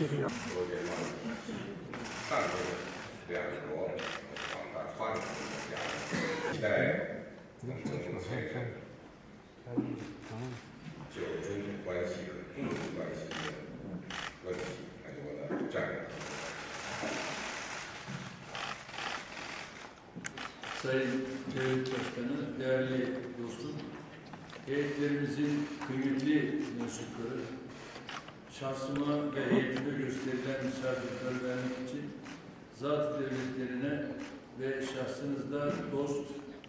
上周两国广大发展中国家期待能共同协调就中美关系和共同关系的问题很多的战略。 Sayın Devlet Başkanı, değerli dostum, heyetlerimizin kıymetli mensupları, şahsıma ve heyetime gösterilen misafirperverlik için zat devletlerine ve şahsınızda dost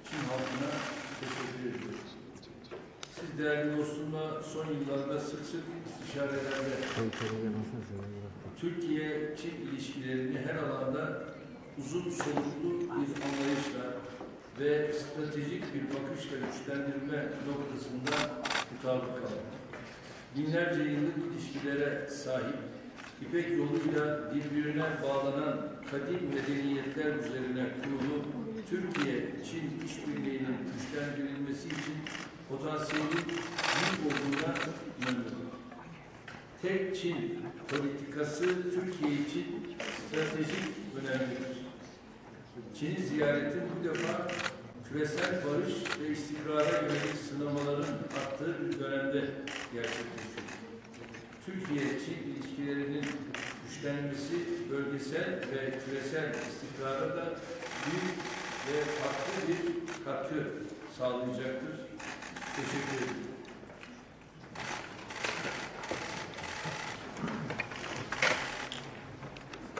Çin halkına teşekkür ediyorum. Siz değerli dostumla son yıllarda sık sık istişarelerde Türkiye-Çin ilişkilerini her alanda uzun soluklu bir anlayışla ve stratejik bir bakışla güçlendirme noktasında mutabık kaldık. Binlerce yıllık ilişkilere sahip, İpek yoluyla birbirine bağlanan kadim medeniyetler üzerine kurulu Türkiye-Çin işbirliğinin güçlendirilmesi için potansiyelin büyük olduğuna inanıyorum. Tek Çin politikası Türkiye için stratejik önemlidir. Çin'i ziyaretin bu defa küresel barış ve istikrara yönelik sınamaların arttığı bir dönemde gerçekleşiyor. Türkiye-Çin ilişkilerinin güçlenmesi bölgesel ve küresel istikrara da büyük ve farklı bir katkı sağlayacaktır. Teşekkür ederim.